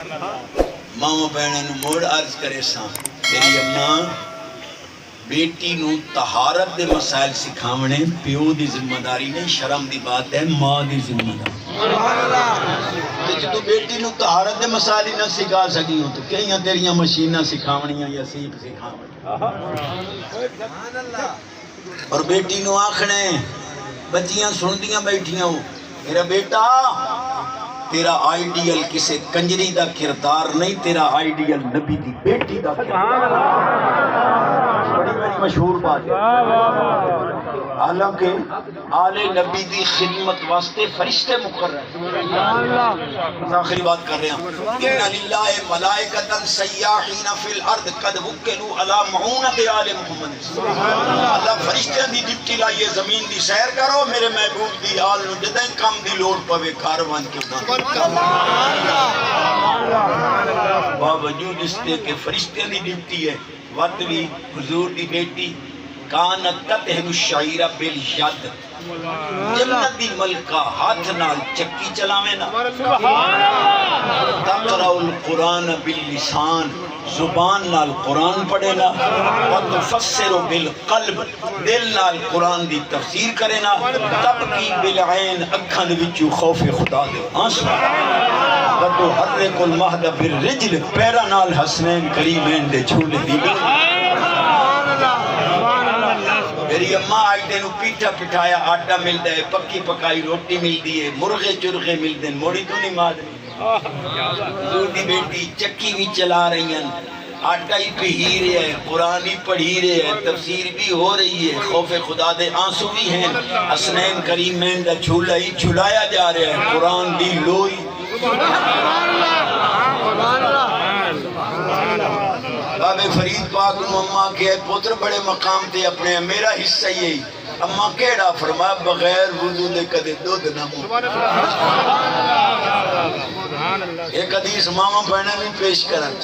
ماما بہنوں نو موڑ عرض کرے ساں میری اماں بیٹی نو طہارت دے مسائل سکھاونے پیو دی ذمہ داری نہیں، شرم دی بات ہے ماں دی ذمہ داری۔ تے جدو بیٹی نو طہارت دے مسائل ہی نہ سکھا سکی ہو تو کہیں تیریاں مشیناں سکھاونیاں یا سیپ سکھاونیاں۔ اور بیٹی نو آکھنے بچیاں سندیاں بیٹھیاں ہو میرا بیٹا تیرا آئیڈیل کسے کنجری دا کردار نہیں، تیرا آئیڈیل نبی دی بیٹی دا کردار۔ بڑی بڑی مشہور بات ہے، حالانکہ آل نبی دی خدمت واسطے فرشتے مقرر ہیں۔ آخری بات کر رہے ہیں، ان للہ ملائکۃ سیاحین فی الارض قد وکلوا علی معونۃ آل محمد۔ اللہ فرشتیاں دی ڈپٹی لائیے زمین دی سیر کرو، میرے محبوب دی آل نو جدیں کم دی لوڑ پوے کاروان کے باوجود اس کے کہ فرشتیاں دی ڈپٹی ہے، وقت بھی حضور دی بیٹی کانت تطحن الشعیر بالید، جنت دی ملکہ ہاتھ نال چکی چلاویں نا، تقرأ القرآن باللسان، زبان نال قرآن پڑھے نا، وتفسر بالقلب، دل نال قرآن دی تفسیر کرے نا، تبکی بالعین، اکھاں دے وچوں خوف خدا دے آنسو، وتحرک المہد بالرجل، پیرا نال حسنین کریمین دے جھولے دی۔ میری اماں آئی تینو پیٹھا پٹھایا آٹا ملتا ہے، پکی پکائی روٹی ملتی ہے، مرغے چرغے ملتے ہیں، موڑی تو نہیں مادری۔ حضور دی بیٹی چکی بھی چلا رہی ہیں، آٹا ہی پہی رہے ہیں، قرآن ہی پڑھی رہے ہیں، تفسیر بھی ہو رہی ہے، خوف خدا دے آنسو بھی ہیں، حسنین کریمین دا جھولا ہی جھلایا جا رہا ہے، قرآن دی لوئی۔ بابے فرید پاک نو اماں کے پتر بڑے مقام تے اپنے میرا حصہ یہی، اماں کیڑا فرمایا بغیر وضو دے کدے دودھ نہ منہ۔ ایک حدیث ماما بہنیں بھی پیش کرن،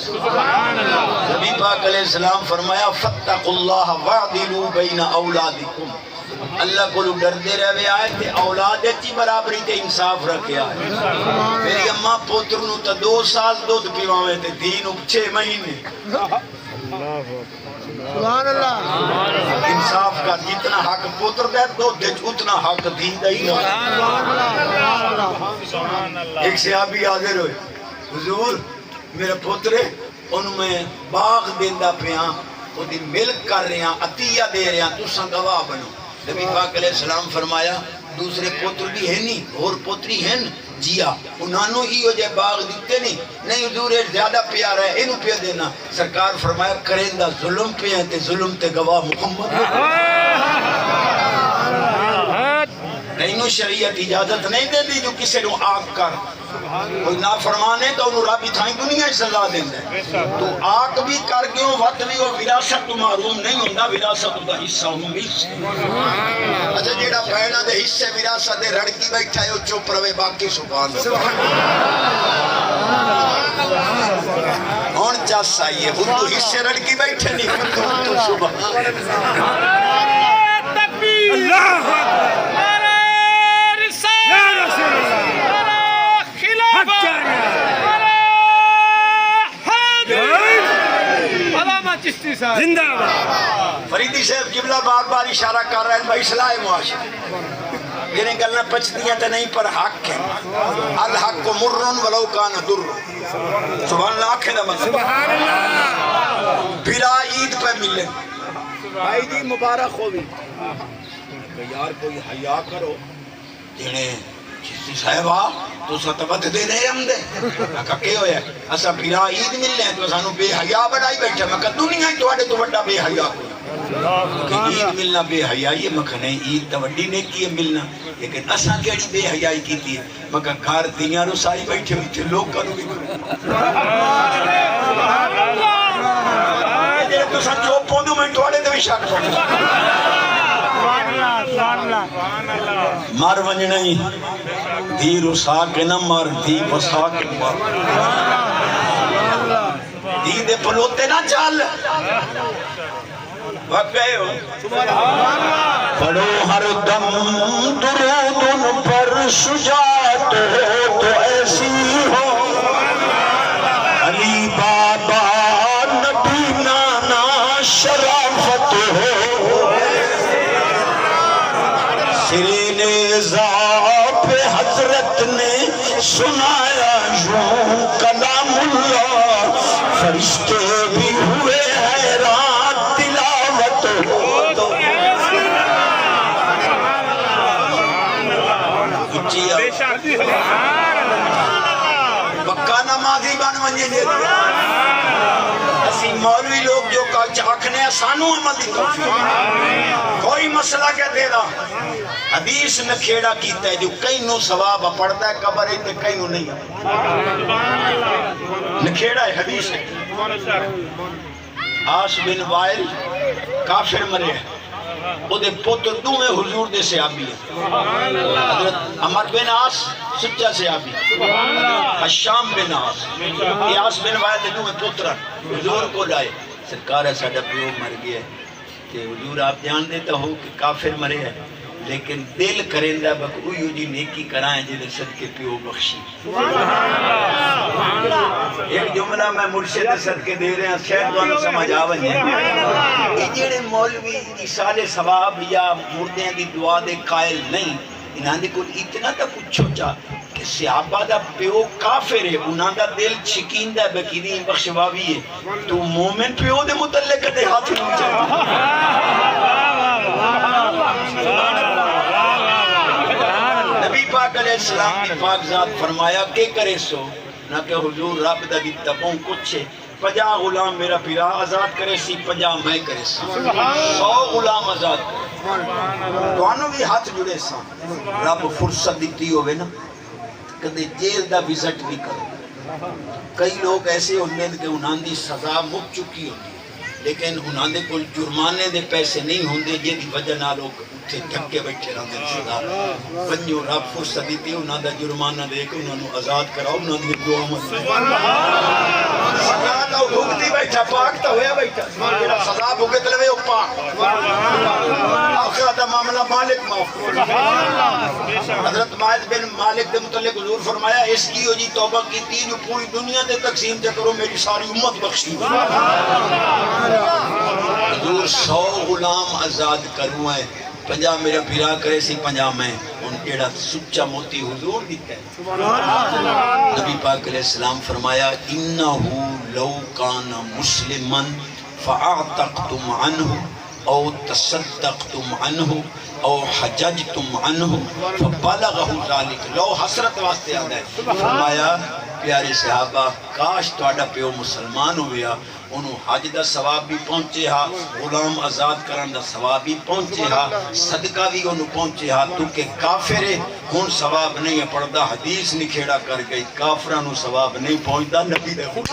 نبی پاک علیہ السلام فرمایا فاتقوا اللہ واعدلوا بین اولادکم، اللہ کو ڈر دے رہے آئے تھے اولاد اچھی برابری تے انصاف رکھے آئے۔ میری اماں پوتر نو تا 2 سال دودھ پیواوے تے دین 6 مہینے۔ سبحان اللہ، انصاف کا جتنا حق پوتر دے دودھ دے اتنا حق دین دے ہی۔ ایک صحابی حاضر ہوئے، حضور میرا پوتر ہے انہوں میں باغ دیندہ پیاں وہ دی ملک کر رہے ہیں، عطیہ دے رہے ہیں، تو سن گواہ بنو۔ نبی پاک علیہ السلام فرمایا دوسرے پوتر بھی ہیں نہیں اور پوتری ہیں جیا انہوں ہی ہو جائے باغ دیتے نہیں حضور زیادہ پیارا ہے انہوں پہ دینا۔ سرکار فرمایا کرندہ ظلم پہ ہیں تے ظلم تے گواہ محمد۔ نہیں شریعت اجازت نہیں دے دی جو کسے نو آگ کر، کوئی نافرمان ہے تو انہوں رابی تھائیں دنیا سزا دیں دے، تو آگ بھی کر گیوں وقت بھی وہ وراثت معروم نہیں ہوندہ، وراثت دا حصہ انہوں مل سے۔ اچھا جیڑا پہنا دے حصے وراثت دے رڑکی بیٹھا ہے وہ چوپ روے باقی سبحان اللہ۔ ہون چاس آئیے وہ تو حصے رڑکی بیٹھے نہیں تو سبحان اللہ۔ زندہ باد فریدی صاحب قبلہ بار بار اشارہ کر رہے ہیں بھائی اصلاح معاشرہ، یہ نہیں گلنا پچھتیاں تے نہیں پر حق ہے، الحق مرن ولو کان در، سبحان اللہ آنکھیں دا مطلب سبحان اللہ۔ بھیرا عید پہ ملے بھائی جی مبارک ہوئی یار کوئی حیاء کرو جنہیں چیزی صاحبہ تو ستبت دے رہے ہم دے میں کہے ہویا ہے اسا بھیرا عید ملنے ہیں تو سانو بے حیاء بڑھائی بیٹھا میں کہا دنیا ہی توڑے تو بڑا بے حیاء کوئی کہ عید ملنا بے حیائی ہے میں کہا نہیں عید تو وڈی نے کی ہے ملنا، لیکن اسا کیڑی بے حیائی کی تھی ہے میں کہا گھر دیاں رو ساری بیٹھے ہوئی تھے لوگ کرو گے تو سا جو پوندو میں توڑے تو بھی شک مار ونج نہیں دھی رسا کے نہ مار دھی بسا کے مار دھی دے پلوتے نہ چال وقت گئے ہو پڑھو ہر دم درود ان پر شجاعت ہو تو ایسی ہو سنایا یوں کلام اللہ فرشتے بھی ہوئے حیران تلاوت ہو تو پکا نمازی بن ونجے دے اسی مولوی لوگ جو آکھنے ہیں سانو عمل دی توفیق کوئی مسئلہ کیا دے دا حدیث نکھیڑا کیتا ہے جو کئی نو ثواب پڑھتا ہے قبر ہے تے کئی نو نہیں نکھیڑا ہے حدیث ہے آس بن وائل کافر مرے ہیں وہ دے پوتر دومیں حضور دے صحابی ہیں حضرت عمر بن عاص سچا صحابی حشام بن عاص عاص بن وائل دے دومیں پوتر حضور کو لائے سرکار ہے ساڑھا پیو مر گیا ہے کہ حضور آپ جان دیتا ہو کہ کافر مرے ہیں لیکن دل کرندہ بکوئیو جی نیکی کرائیں جنہیں صدقے پیو بخشی ایک جملہ میں مرشد صدقے دے رہے ہیں شاید دوانو سمجھ آون ہے یہ جڑے مولوی ایسال ثواب یا مردیں دی دعا دے قائل نہیں انہاں دے کل اتنا تا پوچھو چاہ کہ صحابہ دا پیو کافر ہے انہاں دا دل چکیندہ بکیدین بخشواوی ہے تو مومن پیو دے متعلق دے ہاتھ نہیں چاہتا نبی پاک علیہ السلام کی پاک ذات فرمایا کہ کرے سو نہ کہ حضور رب دا دی تبوں کچھ ہے 50 غلام میرا پیرا آزاد کرے سی 50 میں کرے سی 100 غلام آزاد کرے دوانوں بھی ہاتھ جڑے سا رب فرصت دیتی ہوئے نا کدے جیل دا وزٹ بھی کرو کئی لوگ ایسے ہوندے کہ انہاں دی سزا مک چکی ہوتی لیکن انہاں دے کل جرمانے دے پیسے نہیں ہوندے جے دی وجہ نہ لوگ اتھے دھکے بیٹھے رہندے سزا ونجو رب فرصت دیتی انہاں دا جرمانہ دے کے انہاں نو آزاد کراؤ انہاں دی دعا مت سزا دا بھگتی بیٹھا پاک تا ہویا بیٹھا جڑا سزا بھگت لوے او پاک آخرت دا معاملہ مالک معاف حضرت ماعز بن مالک دے متعلق حضور فرمایا اس کی ہو جی توبہ کیتی جو پوری دنیا دے تقسیم چا کرو میری ساری امت بخشی حضور 100 غلام آزاد کروں ہے 50 میرا پیرا کرے سی 50 میں ان ایڑا سچا موتی حضور دیتا ہے نبی پاک علیہ السلام فرمایا انہو لو کان مسلمن فاعتقتم عنہ او تصدقتم عنہ او حججتم عنہ فبلغہ ذالک لو حسرت واسطے آدھا ہے فرمایا پیارے صحابہ کاش توڑا پیو مسلمان ہویا انہوں حج دا ثواب بھی پہنچے ہا غلام آزاد کرن دا ثواب بھی پہنچے ہا صدقہ بھی انہوں پہنچے ہا تو کہ کافر ہے ہون ثواب نہیں پڑھدا حدیث نکھیڑا کر گئی کافرانوں ثواب نہیں پہنچدا نبی دے خود